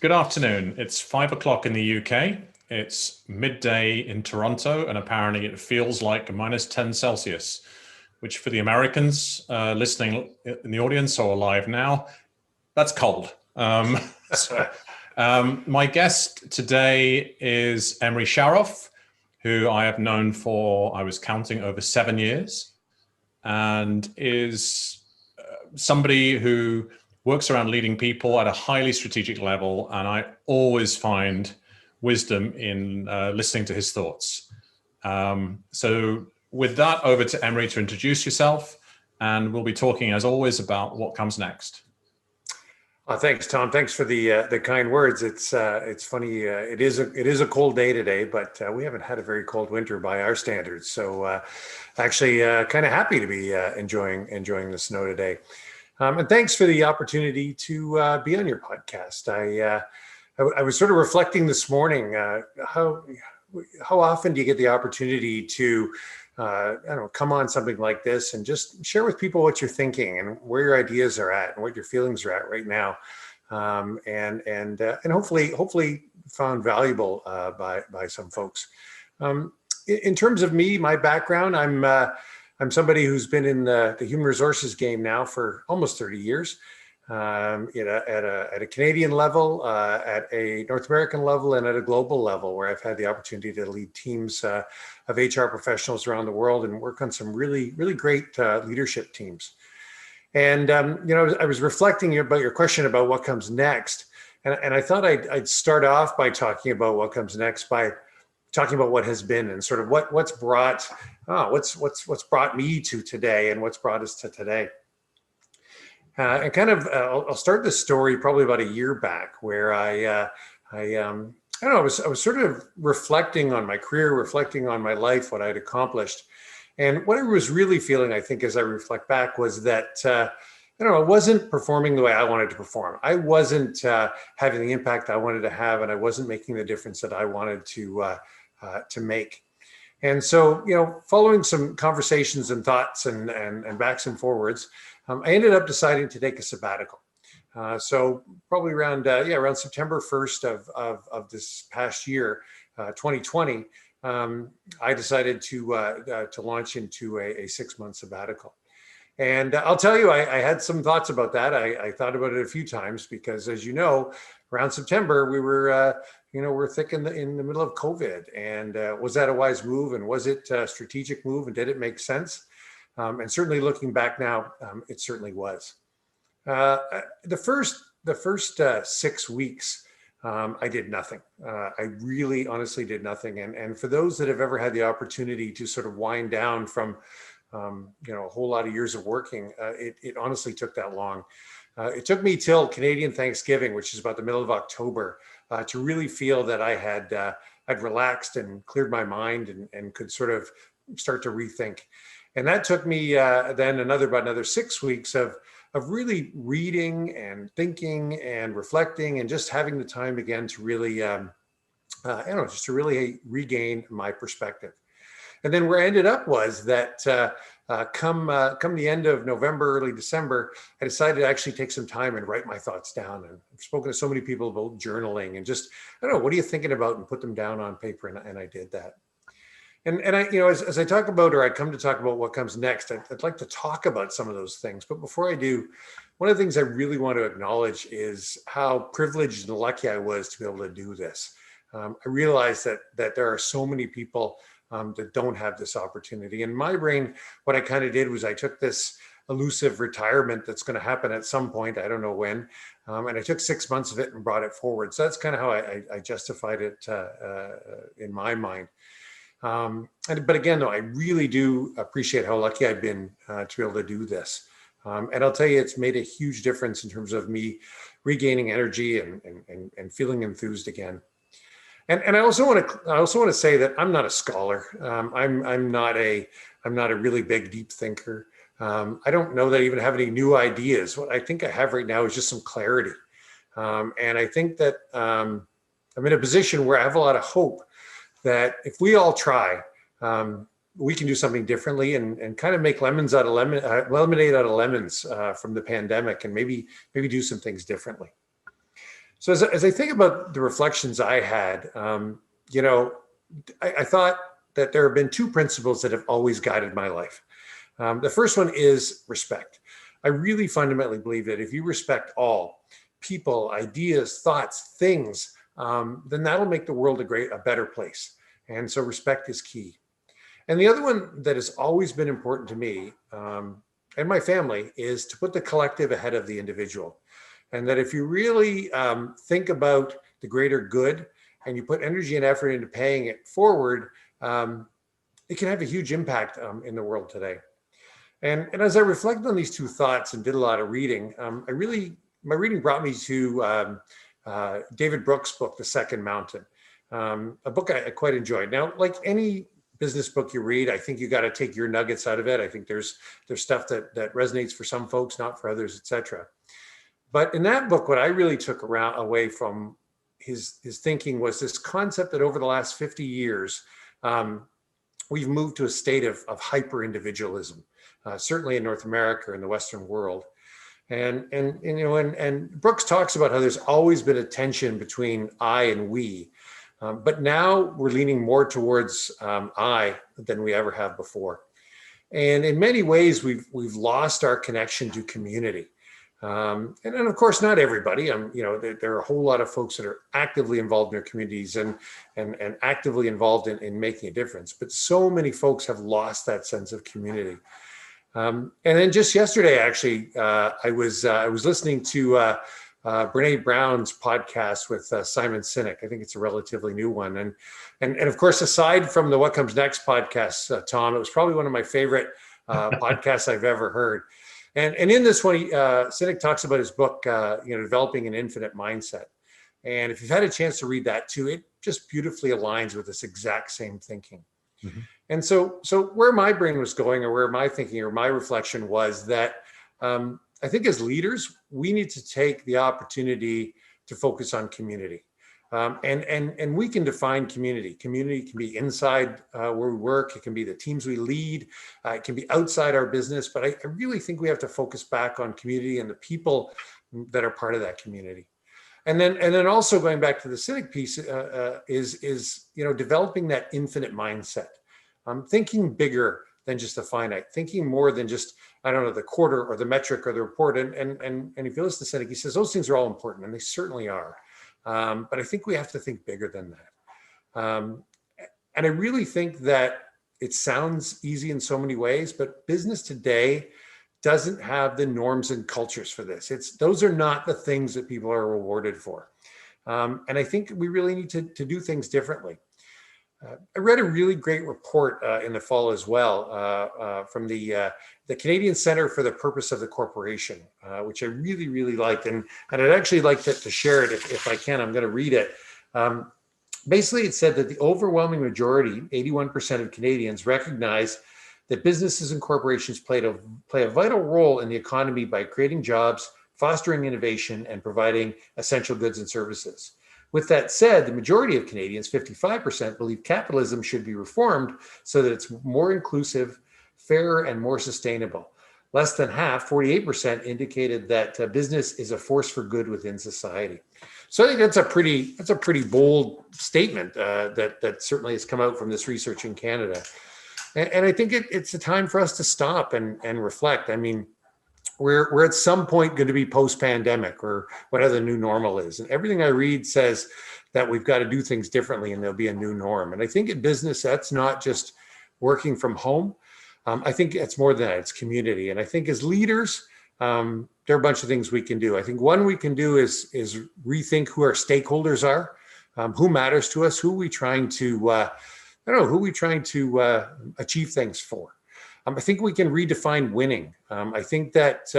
Good afternoon. It's 5 o'clock in the UK. It's midday in Toronto, and apparently it feels like minus 10 Celsius, which for the Americans listening in the audience or live now, that's cold. My guest today is Emree Siaroff, who I have known for, I was counting, over 7 years, and is somebody who works around leading people at a highly strategic level, and I always find wisdom in listening to his thoughts. So with that, over to Emree to introduce yourself, and we'll be talking, as always, about what comes next. Thanks, Tom. Thanks for the kind words. It's funny. It is a cold day today, but we haven't had a very cold winter by our standards. So actually, kind of happy to be enjoying the snow today. And thanks for the opportunity to be on your podcast. I was sort of reflecting this morning. How often do you get the opportunity to come on something like this and just share with people what you're thinking and where your ideas are at and what your feelings are at right now, and hopefully found valuable by some folks. In terms of me, my background, I'm somebody who's been in the human resources game now for almost 30 years. At a Canadian level, at a North American level, and at a global level, where I've had the opportunity to lead teams of HR professionals around the world and work on some really great leadership teams. And I was reflecting about your question about what comes next, and I thought I'd start off by talking about what comes next by talking about what has been and sort of what's brought me to today and what's brought us to today. And kind of, I'll start this story probably about a year back, where I was sort of reflecting on my career, reflecting on my life, what I'd accomplished, and what I was really feeling, I think, as I reflect back, was that I wasn't performing the way I wanted to perform. I wasn't having the impact I wanted to have, and I wasn't making the difference that I wanted to make. And so, following some conversations and thoughts and backs and forwards, I ended up deciding to take a sabbatical. So probably around September 1st of this past year, 2020, I decided to launch into a 6-month sabbatical. And I'll tell you, I had some thoughts about that. I thought about it a few times because, as you know, around September we were we're thick in the middle of COVID. And was that a wise move? And was it a strategic move? And did it make sense? And certainly looking back now, it certainly was. The first 6 weeks, I did nothing. I really honestly did nothing. And for those that have ever had the opportunity to sort of wind down from a whole lot of years of working, it honestly took that long. It took me till Canadian Thanksgiving, which is about the middle of October, to really feel that I'd relaxed and cleared my mind and could sort of start to rethink. And that took me then about another 6 weeks of really reading and thinking and reflecting and just having the time again to really, just to really regain my perspective. And then where I ended up was that come the end of November, early December, I decided to actually take some time and write my thoughts down. And I've spoken to so many people about journaling and just, what are you thinking about, and put them down on paper. And I did that. And I, as I talk about, or I come to talk about what comes next, I'd like to talk about some of those things. But before I do, one of the things I really want to acknowledge is how privileged and lucky I was to be able to do this. I realized that there are so many people that don't have this opportunity. In my brain, what I kind of did was I took this elusive retirement that's going to happen at some point, I don't know when, and I took 6 months of it and brought it forward. So that's kind of how I justified it in my mind. But again, though, I really do appreciate how lucky I've been to be able to do this. And I'll tell you, it's made a huge difference in terms of me regaining energy and feeling enthused again. And I also want to say that I'm not a scholar. I'm not a really big, deep thinker. I don't know that I even have any new ideas. What I think I have right now is just some clarity. And I think that I'm in a position where I have a lot of hope that if we all try, we can do something differently and kind of make lemonade out of lemons from the pandemic, and maybe do some things differently. So as I think about the reflections I had, you know, I thought that there have been two principles that have always guided my life. The first one is respect. I really fundamentally believe that if you respect all people, ideas, thoughts, things, then that'll make the world a better place. And so respect is key. And the other one that has always been important to me and my family is to put the collective ahead of the individual. And that if you really think about the greater good and you put energy and effort into paying it forward, it can have a huge impact in the world today. And as I reflected on these two thoughts and did a lot of reading, my reading brought me to David Brooks' book, The Second Mountain, a book I quite enjoyed. Now, like any business book you read, I think you got to take your nuggets out of it. I think there's stuff that resonates for some folks, not for others, etc. But in that book, what I really took away from his thinking was this concept that over the last 50 years, we've moved to a state of hyper individualism, certainly in North America and the Western world. And Brooks talks about how there's always been a tension between I and we, but now we're leaning more towards I than we ever have before. And in many ways, we've lost our connection to community. And of course, not everybody. There are a whole lot of folks that are actively involved in their communities and actively involved in making a difference. But so many folks have lost that sense of community. And then just yesterday, actually, I was listening to Brene Brown's podcast with Simon Sinek. I think it's a relatively new one. And of course, aside from the What Comes Next podcast, Tom, it was probably one of my favorite podcasts I've ever heard. And in this one, Sinek talks about his book, Developing an Infinite Mindset. And if you've had a chance to read that too, it just beautifully aligns with this exact same thinking. Mm-hmm. And so where my brain was going, or where my thinking or my reflection was that I think as leaders, we need to take the opportunity to focus on community. And we can define community. Community can be inside where we work. It can be the teams we lead. It can be outside our business. But I really think we have to focus back on community and the people that are part of that community. And then also going back to the Sinek piece is developing that infinite mindset, thinking bigger than just the finite, thinking more than just, I don't know, the quarter or the metric or the report. And if you listen to Sinek, he says those things are all important, and they certainly are. But I think we have to think bigger than that. And I really think that it sounds easy in so many ways, but business today doesn't have the norms and cultures for this. Those are not the things that people are rewarded for. And I think we really need to do things differently. I read a really great report in the fall as well from the Canadian Centre for the Purpose of the Corporation, which I really, really liked. And I'd actually like to share it if I can. I'm going to read it. Basically, it said that the overwhelming majority, 81% of Canadians, recognize that businesses and corporations play a vital role in the economy by creating jobs, fostering innovation, and providing essential goods and services. With that said, the majority of Canadians, 55%, believe capitalism should be reformed so that it's more inclusive, fairer, and more sustainable. Less than half, 48%, indicated that business is a force for good within society. So I think that's a pretty bold statement that certainly has come out from this research in Canada. And I think it's a time for us to stop and reflect. I mean, we're at some point going to be post-pandemic, or whatever the new normal is. And everything I read says that we've got to do things differently and there'll be a new norm. And I think in business, that's not just working from home. I think it's more than that, it's community. And I think as leaders, there are a bunch of things we can do. I think one we can do is rethink who our stakeholders are, who matters to us, who we trying to, achieve things for. I think we can redefine winning. I think that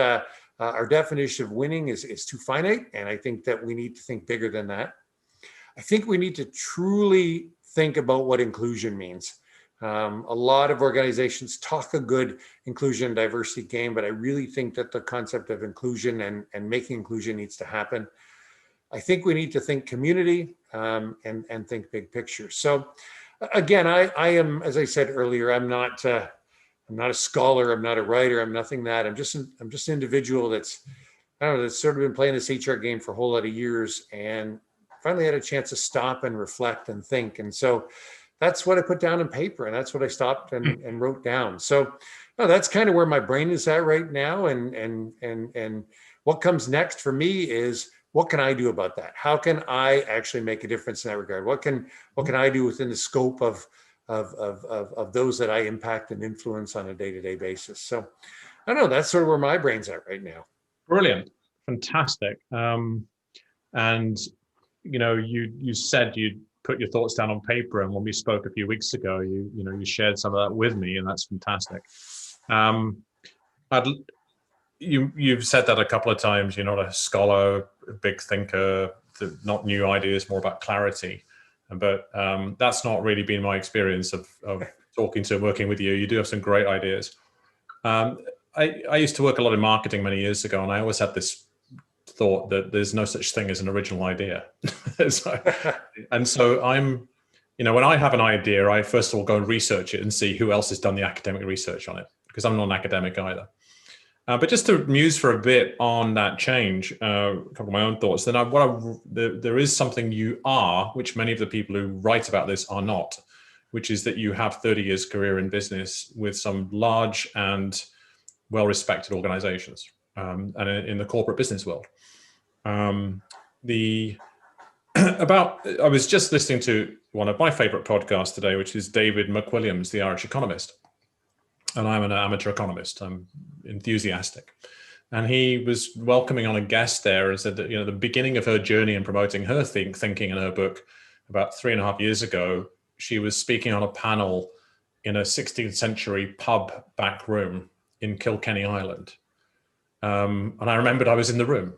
our definition of winning is too finite, and I think that we need to think bigger than that. I think we need to truly think about what inclusion means. A lot of organizations talk a good inclusion and diversity game, but I really think that the concept of inclusion and making inclusion needs to happen. I think we need to think community and think big picture. So again, I am, as I said earlier, I'm not a scholar, I'm not a writer, I'm nothing that. I'm just an individual that's I don't know, it's sort of been playing this HR game for a whole lot of years, and finally had a chance to stop and reflect and think. And so that's what I put down in paper, and that's what I stopped and wrote down. So no, that's kind of where my brain is at right now. And what comes next for me is, what can I do about that? How can I actually make a difference in that regard? What can I do within the scope of those that I impact and influence on a day-to-day basis? So I don't know, that's sort of where my brain's at right now. Brilliant, fantastic. And you said you'd put your thoughts down on paper, and when we spoke a few weeks ago, you shared some of that with me, and that's fantastic. You've said that a couple of times. You're not a scholar, a big thinker, not new ideas, more about clarity. But that's not really been my experience of talking to and working with you. You do have some great ideas. I used to work a lot in marketing many years ago, and I always had this thought that there's no such thing as an original idea. So I'm, when I have an idea, I first of all go and research it and see who else has done the academic research on it, because I'm not an academic either. But just to muse for a bit on that change, a couple of my own thoughts, then there is something you are, which many of the people who write about this are not, which is that you have 30 years career in business with some large and well-respected organizations, and in the corporate business world. I was just listening to one of my favorite podcasts today, which is David McWilliams, the Irish economist. And I'm an amateur economist. I'm enthusiastic. And he was welcoming on a guest there and said that, the beginning of her journey in promoting her thinking in her book about 3.5 years ago, she was speaking on a panel in a 16th century pub back room in Kilkenny, Ireland. And I remembered I was in the room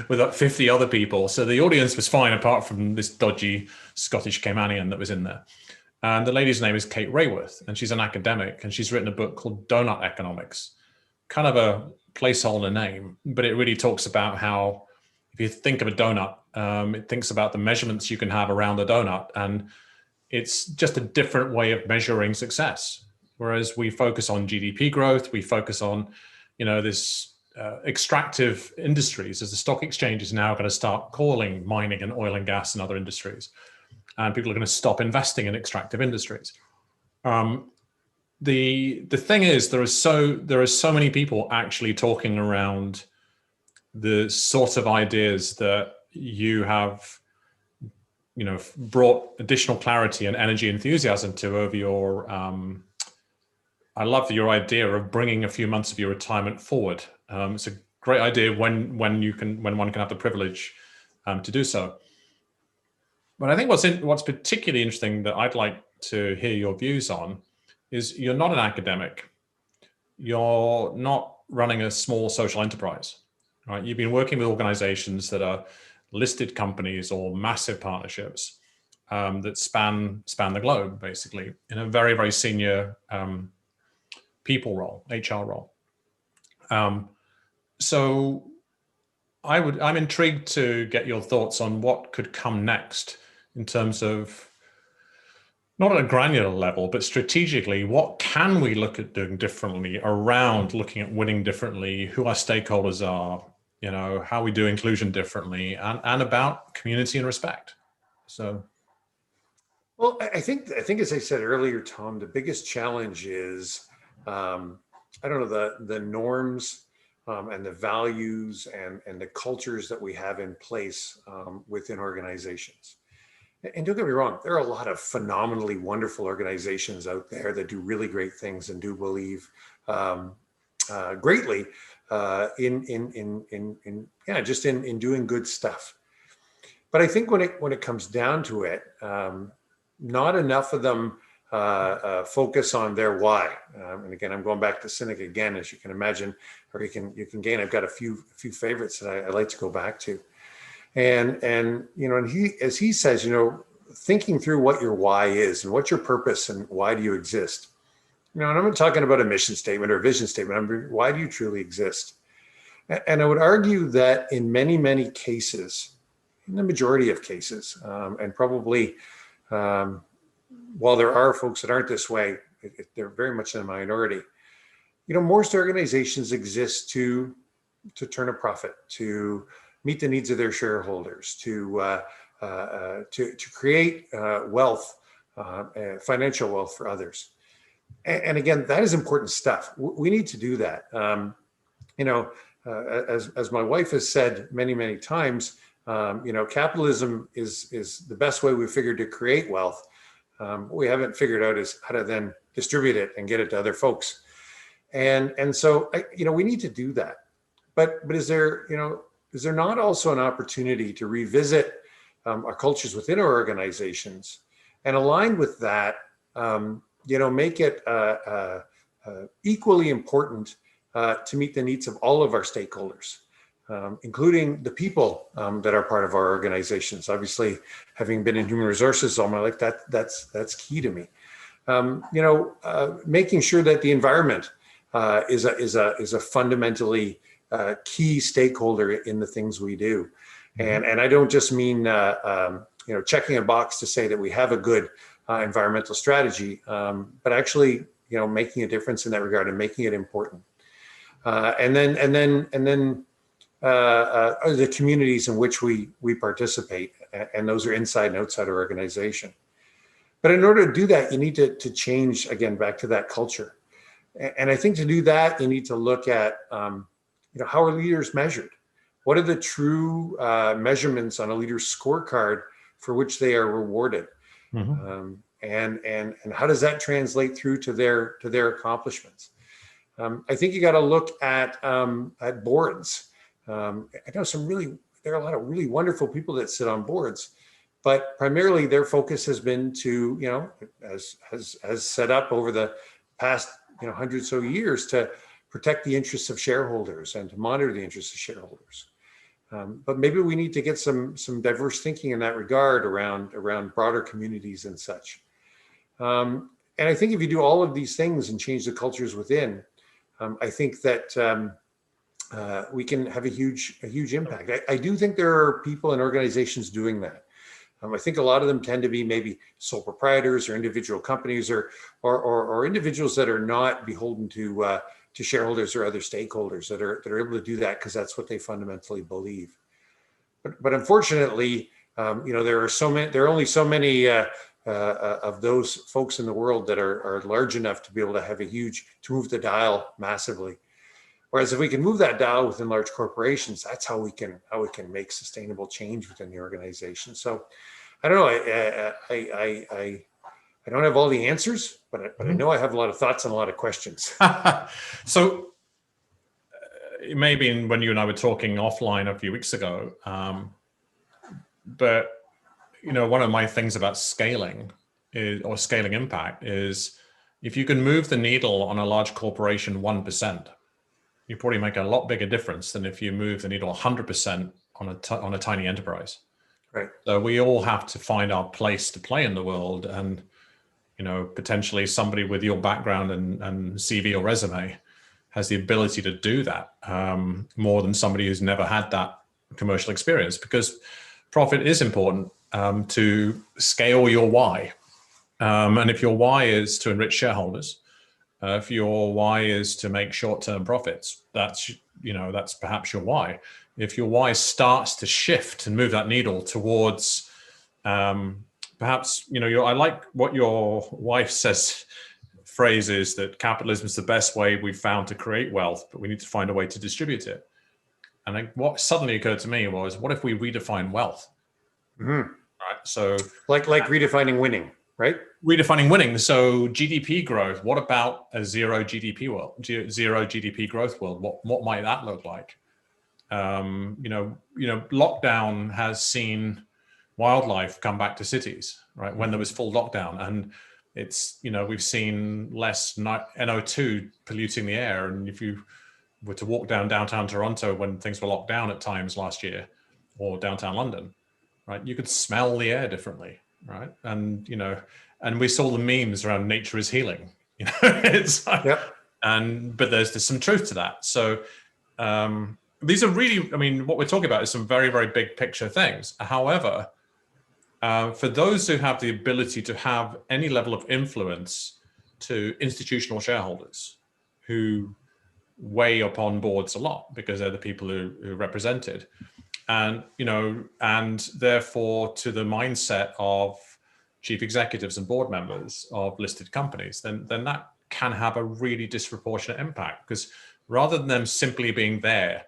with like 50 other people. So the audience was fine, apart from this dodgy Scottish Caymanian that was in there. And the lady's name is Kate Rayworth, and she's an academic, and she's written a book called Donut Economics. Kind of a placeholder name, but it really talks about how, if you think of a donut, it thinks about the measurements you can have around the donut, and it's just a different way of measuring success. Whereas we focus on GDP growth, we focus on, this extractive industries, as the stock exchange is now going to start calling mining and oil and gas and other industries. And people are going to stop investing in extractive industries. The thing is, there are so many people actually talking around the sort of ideas that you have, brought additional clarity and energy, enthusiasm to over your. I love your idea of bringing a few months of your retirement forward. It's a great idea when one can have the privilege to do so. But I think what's particularly interesting that I'd like to hear your views on is, you're not an academic. You're not running a small social enterprise, right? You've been working with organizations that are listed companies or massive partnerships that span the globe, basically, in a very, very senior people role, HR role. So I'm intrigued to get your thoughts on what could come next in terms of, not at a granular level, but strategically, what can we look at doing differently around looking at winning differently, who our stakeholders are, how we do inclusion differently, and about community and respect. So. Well, I think as I said earlier, Tom, the biggest challenge is, I don't know, the norms and the values and the cultures that we have in place within organizations. And don't get me wrong, there are a lot of phenomenally wonderful organizations out there that do really great things and do believe greatly in doing good stuff. But I think when it comes down to it, not enough of them focus on their why. And again, I'm going back to Cynic again, as you can imagine, or you can gain. I've got a few favorites that I like to go back to. And as he says, thinking through what your why is and what's your purpose and why do you exist. And I'm not talking about a mission statement or a vision statement. Why do you truly exist? And I would argue that in many, many cases, in the majority of cases, and probably while there are folks that aren't this way, they're very much in a minority. Most organizations exist to turn a profit, to meet the needs of their shareholders, to create wealth, financial wealth for others. And again, that is important stuff. We need to do that. As my wife has said many, many times, capitalism is the best way we figured to create wealth. What we haven't figured out is how to then distribute it and get it to other folks. And so, we need to do that. But is there not also an opportunity to revisit our cultures within our organizations and align with that, make it equally important to meet the needs of all of our stakeholders, including the people that are part of our organizations. Obviously, having been in human resources all my life, that's key to me. Making sure that the environment is a fundamentally key stakeholder in the things we do, and I don't just mean checking a box to say that we have a good environmental strategy, but actually making a difference in that regard and making it important. And then the communities in which we participate, and those are inside and outside our organization. But in order to do that, you need to change, again, back to that culture. And I think to do that, you need to look at how are leaders measured? What are the true measurements on a leader's scorecard for which they are rewarded? Mm-hmm. And how does that translate through to their accomplishments? I think you got to look at boards. I know there are a lot of really wonderful people that sit on boards, but primarily their focus has been to, as set up over the past, hundreds of years, to protect the interests of shareholders and to monitor the interests of shareholders. But maybe we need to get some diverse thinking in that regard around broader communities and such. And I think if you do all of these things and change the cultures within, I think that we can have a huge impact. I do think there are people and organizations doing that. I think a lot of them tend to be maybe sole proprietors or individual companies or individuals that are not beholden to shareholders or other stakeholders that are able to do that because that's what they fundamentally believe. But unfortunately, there are only so many of those folks in the world that are large enough to be able to move the dial massively. Whereas if we can move that dial within large corporations, that's how we can make sustainable change within the organization. So I don't know. I don't have all the answers, but I know I have a lot of thoughts and a lot of questions. So maybe when you and I were talking offline a few weeks ago, but one of my things about scaling scaling impact is if you can move the needle on a large corporation 1%, you probably make a lot bigger difference than if you move the needle 100% on a tiny enterprise. Right. So we all have to find our place to play in the world, and potentially somebody with your background and CV or resume has the ability to do that more than somebody who's never had that commercial experience, because profit is important to scale your why. And if your why is to enrich shareholders, if your why is to make short-term profits, that's perhaps your why. If your why starts to shift and move that needle towards perhaps, I like what your wife says, phrase is that capitalism is the best way we've found to create wealth, but we need to find a way to distribute it. And what suddenly occurred to me was, what if we redefine wealth? Mm-hmm. Right. So like redefining winning, right? Redefining winning. So GDP growth. What about a zero GDP world? Zero GDP growth world. What might that look like? Lockdown has seen wildlife come back to cities, right? When there was full lockdown, and it's we've seen less NO2 polluting the air. And if you were to walk down downtown Toronto when things were locked down at times last year, or downtown London, right, you could smell the air differently, right? And and we saw the memes around nature is healing. It's like, yep. But there's some truth to that. So these are really, what we're talking about is some very, very big picture things. However, for those who have the ability to have any level of influence to institutional shareholders who weigh upon boards a lot because they're the people who represented. And, and therefore to the mindset of chief executives and board members of listed companies, then that can have a really disproportionate impact, because rather than them simply being there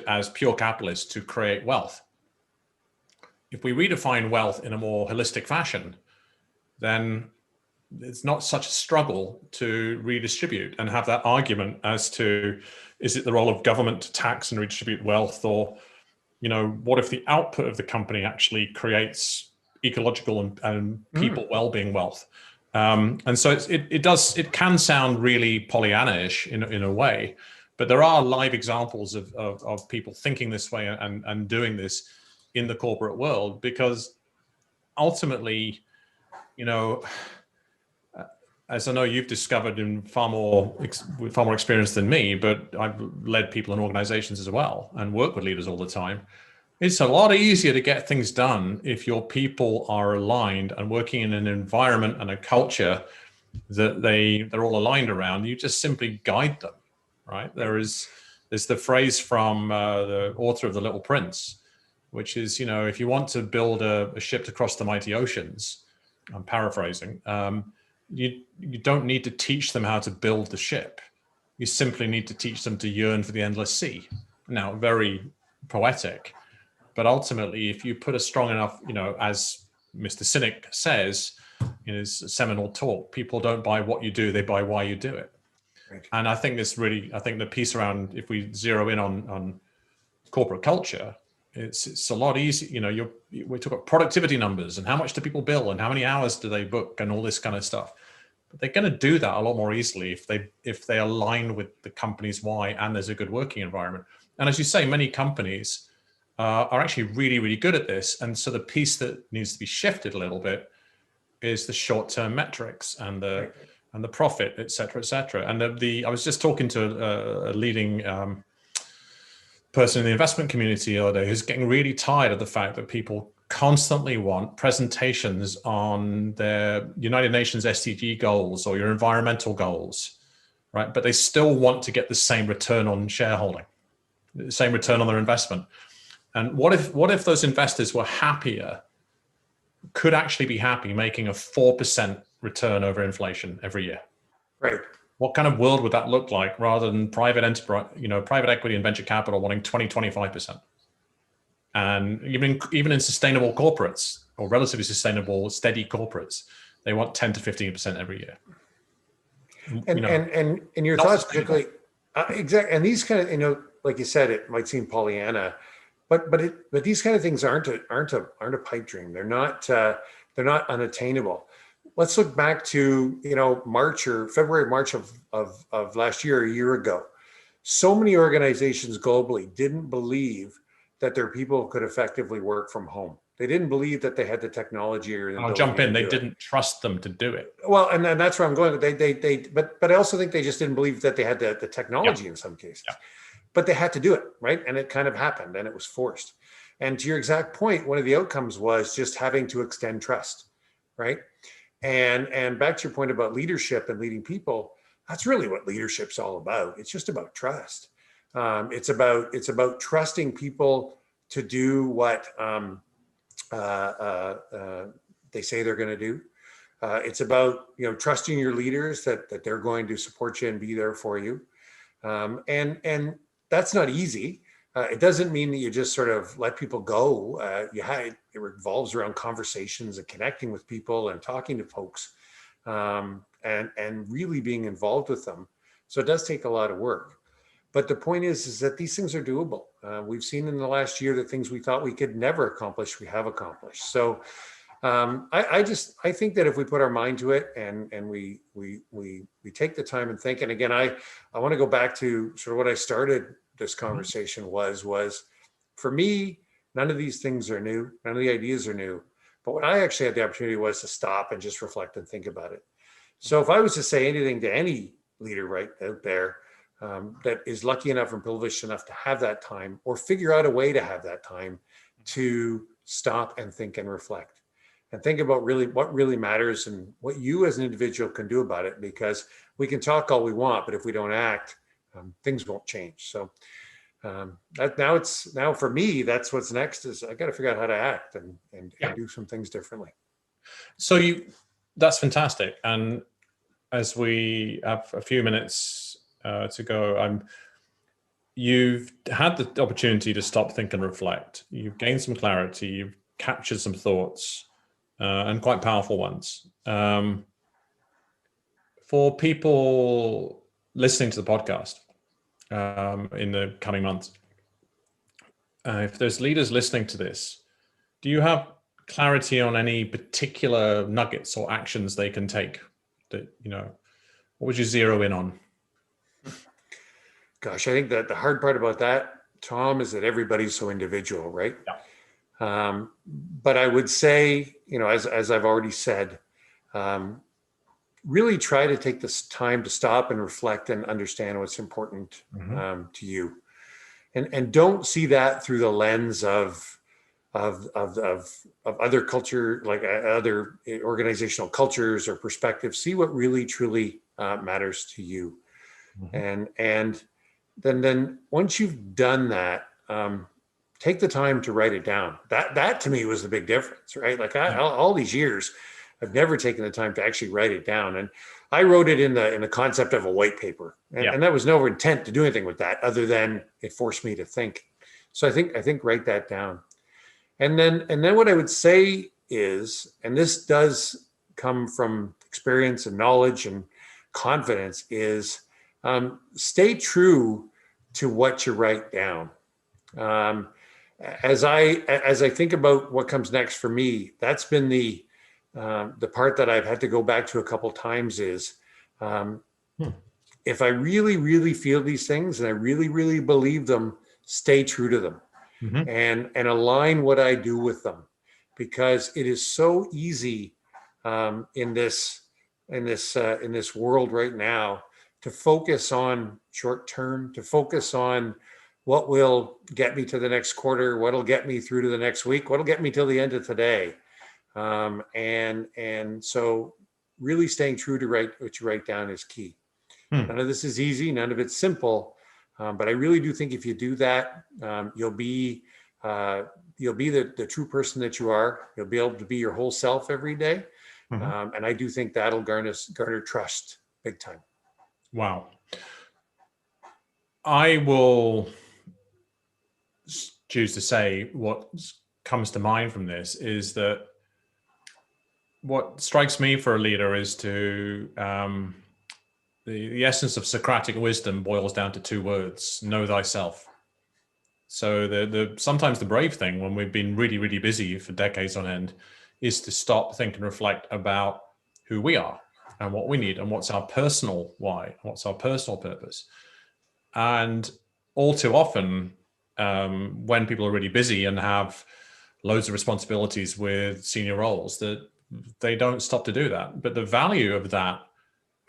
as pure capitalists to create wealth, if we redefine wealth in a more holistic fashion, then it's not such a struggle to redistribute and have that argument as to, is it the role of government to tax and redistribute wealth, or, what if the output of the company actually creates ecological and people well-being wealth? And so it can sound really Pollyanna-ish in a way, but there are live examples of people thinking this way and doing this in the corporate world, because ultimately, as I know you've discovered in far more experience than me, but I've led people in organizations as well and work with leaders all the time. It's a lot easier to get things done if your people are aligned and working in an environment and a culture that they're all aligned around. You just simply guide them, right? There's the phrase from the author of The Little Prince, which is, if you want to build a ship to cross the mighty oceans, I'm paraphrasing, you don't need to teach them how to build the ship. You simply need to teach them to yearn for the endless sea. Now, very poetic, but ultimately, if you put a strong enough, as Mr. Cynic says in his seminal talk, people don't buy what you do, they buy why you do it. Right. And I think the piece around, if we zero in on corporate culture, it's a lot easier. We talk about productivity numbers and how much do people bill and how many hours do they book and all this kind of stuff. But they're going to do that a lot more easily if they align with the company's why and there's a good working environment. And as you say, many companies are actually really, really good at this. And so the piece that needs to be shifted a little bit is the short-term metrics and the profit, et cetera, et cetera. And I was just talking to a leading person in the investment community the other day who's getting really tired of the fact that people constantly want presentations on their United Nations SDG goals or your environmental goals, right? But they still want to get the same return on shareholding, the same return on their investment. And what if those investors were happier, could actually be happy making a 4% return over inflation every year? Right. What kind of world would that look like, rather than private enterprise, private equity and venture capital wanting 20-25%? And even in sustainable corporates, or relatively sustainable, steady corporates, they want 10 to 15% every year. And your thoughts particularly, exactly. And these kind of, like you said, it might seem Pollyanna, but these kind of things aren't a pipe dream. They're not unattainable. Let's look back to February, March of last year, a year ago. So many organizations globally didn't believe that their people could effectively work from home. They didn't believe that they had the technology or the I'll jump in. They didn't trust them to do it. Well, and that's where I'm going. But I also think they just didn't believe that they had the technology in some cases. Yeah. But they had to do it, right? And it kind of happened, and it was forced. And to your exact point, one of the outcomes was just having to extend trust, right? And back to your point about leadership and leading people, that's really what leadership's all about. It's just about trust. It's about trusting people to do what they say they're going to do. It's about trusting your leaders that they're going to support you and be there for you. And that's not easy. It doesn't mean that you just sort of let people go. It revolves around conversations and connecting with people and talking to folks, and really being involved with them. So it does take a lot of work. But the point is that these things are doable. We've seen in the last year that things we thought we could never accomplish, we have accomplished. So I think that if we put our mind to it and we take the time and think, and again, I want to go back to sort of what I started this conversation was for me, none of these things are new. None of the ideas are new. But what I actually had the opportunity was to stop and just reflect and think about it. So if I was to say anything to any leader right out there that is lucky enough and privileged enough to have that time, or figure out a way to have that time to stop and think and reflect and think about really what really matters and what you as an individual can do about it, because we can talk all we want, but if we don't act, things won't change. So now for me, that's what's next is I got to figure out how to act and do some things differently. So that's fantastic. And as we have a few minutes to go, you've had the opportunity to stop, think, and reflect. You've gained some clarity. You've captured some thoughts, and quite powerful ones. For people listening to the podcast in the coming months, if there's leaders listening to this, do you have clarity on any particular nuggets or actions they can take? That, what would you zero in on? Gosh, I think that the hard part about that, Tom, is that everybody's so individual, right? Yeah. But I would say, as I've already said, really try to take this time to stop and reflect and understand what's important to you, and don't see that through the lens of other culture, like other organizational cultures or perspectives. See what really truly matters to you, and then once you've done that, take the time to write it down. That to me was the big difference, right? Like all these years, I've never taken the time to actually write it down. And I wrote it in the concept of a white paper. And that was no intent to do anything with that other than it forced me to think. So I think write that down. And then what I would say is, and this does come from experience and knowledge and confidence, is stay true to what you write down. As I think about what comes next for me, that's been the part that I've had to go back to a couple times is if I really, really feel these things and I really, really believe them, stay true to them and align what I do with them, because it is so easy in this world right now to focus on short term, to focus on what will get me to the next quarter, what'll get me through to the next week, what'll get me till the end of today. And so really staying true to what you write down is key. None of this is easy. None of it's simple. But I really do think if you do that, you'll be the true person that you are. You'll be able to be your whole self every day. And I do think that'll garner trust big time. Wow. I will choose to say what comes to mind from this is that what strikes me for a leader is to the essence of Socratic wisdom boils down to two words: know thyself. So sometimes the brave thing when we've been really, really busy for decades on end is to stop, think, and reflect about who we are and what we need and what's our personal why, what's our personal purpose. And all too often, when people are really busy and have loads of responsibilities with senior roles, that they don't stop to do that. But the value of that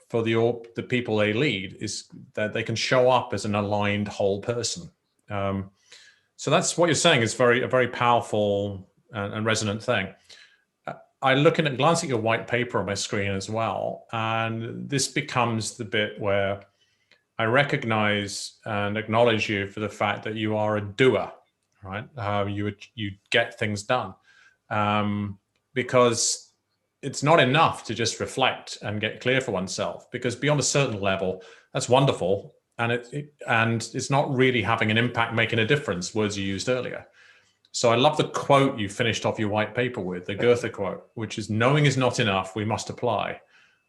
for the people they lead is that they can show up as an aligned whole person. So that's what you're saying is a very powerful and resonant thing. I'm glancing at your white paper on my screen as well, and this becomes the bit where I recognize and acknowledge you for the fact that you are a doer, right? You get things done, because it's not enough to just reflect and get clear for oneself, because beyond a certain level, that's wonderful. And it's not really having an impact, making a difference, words you used earlier. So I love the quote you finished off your white paper with, the Goethe quote, which is, knowing is not enough, we must apply.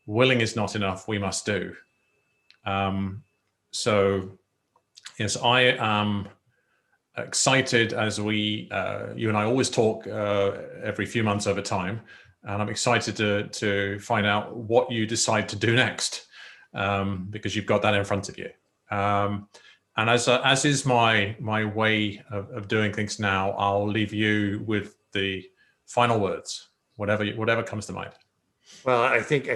Willing is not enough, we must do. So yes, I am excited as you and I always talk every few months over time. And I'm excited to find out what you decide to do next, because you've got that in front of you. And as is my way of doing things now, I'll leave you with the final words, whatever comes to mind. Well, I think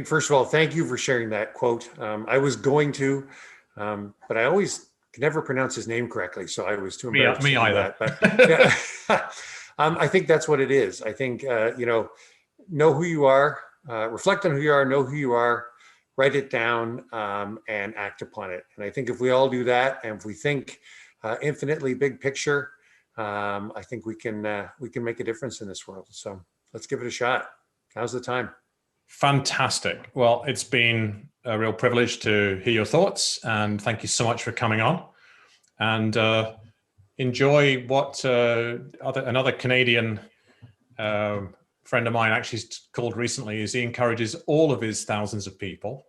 first of all, thank you for sharing that quote. I was going to, but I always can never pronounce his name correctly, so I was too embarrassed to do that. But yeah. I think that's what it is. I think know who you are, reflect on who you are, know who you are, write it down, and act upon it. And I think if we all do that, and if we think infinitely big picture, I think we can make a difference in this world. So let's give it a shot. Now's the time. Fantastic. Well, it's been a real privilege to hear your thoughts, and thank you so much for coming on. And enjoy what another Canadian friend of mine actually called recently is he encourages all of his thousands of people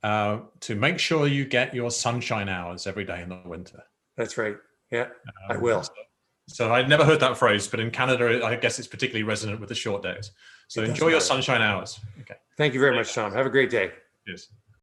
to make sure you get your sunshine hours every day in the winter. That's right. Yeah, I will. So I'd never heard that phrase, but in Canada, I guess it's particularly resonant with the short days. So enjoy your sunshine hours. Okay. Thank you very much, Tom. Have a great day. Cheers.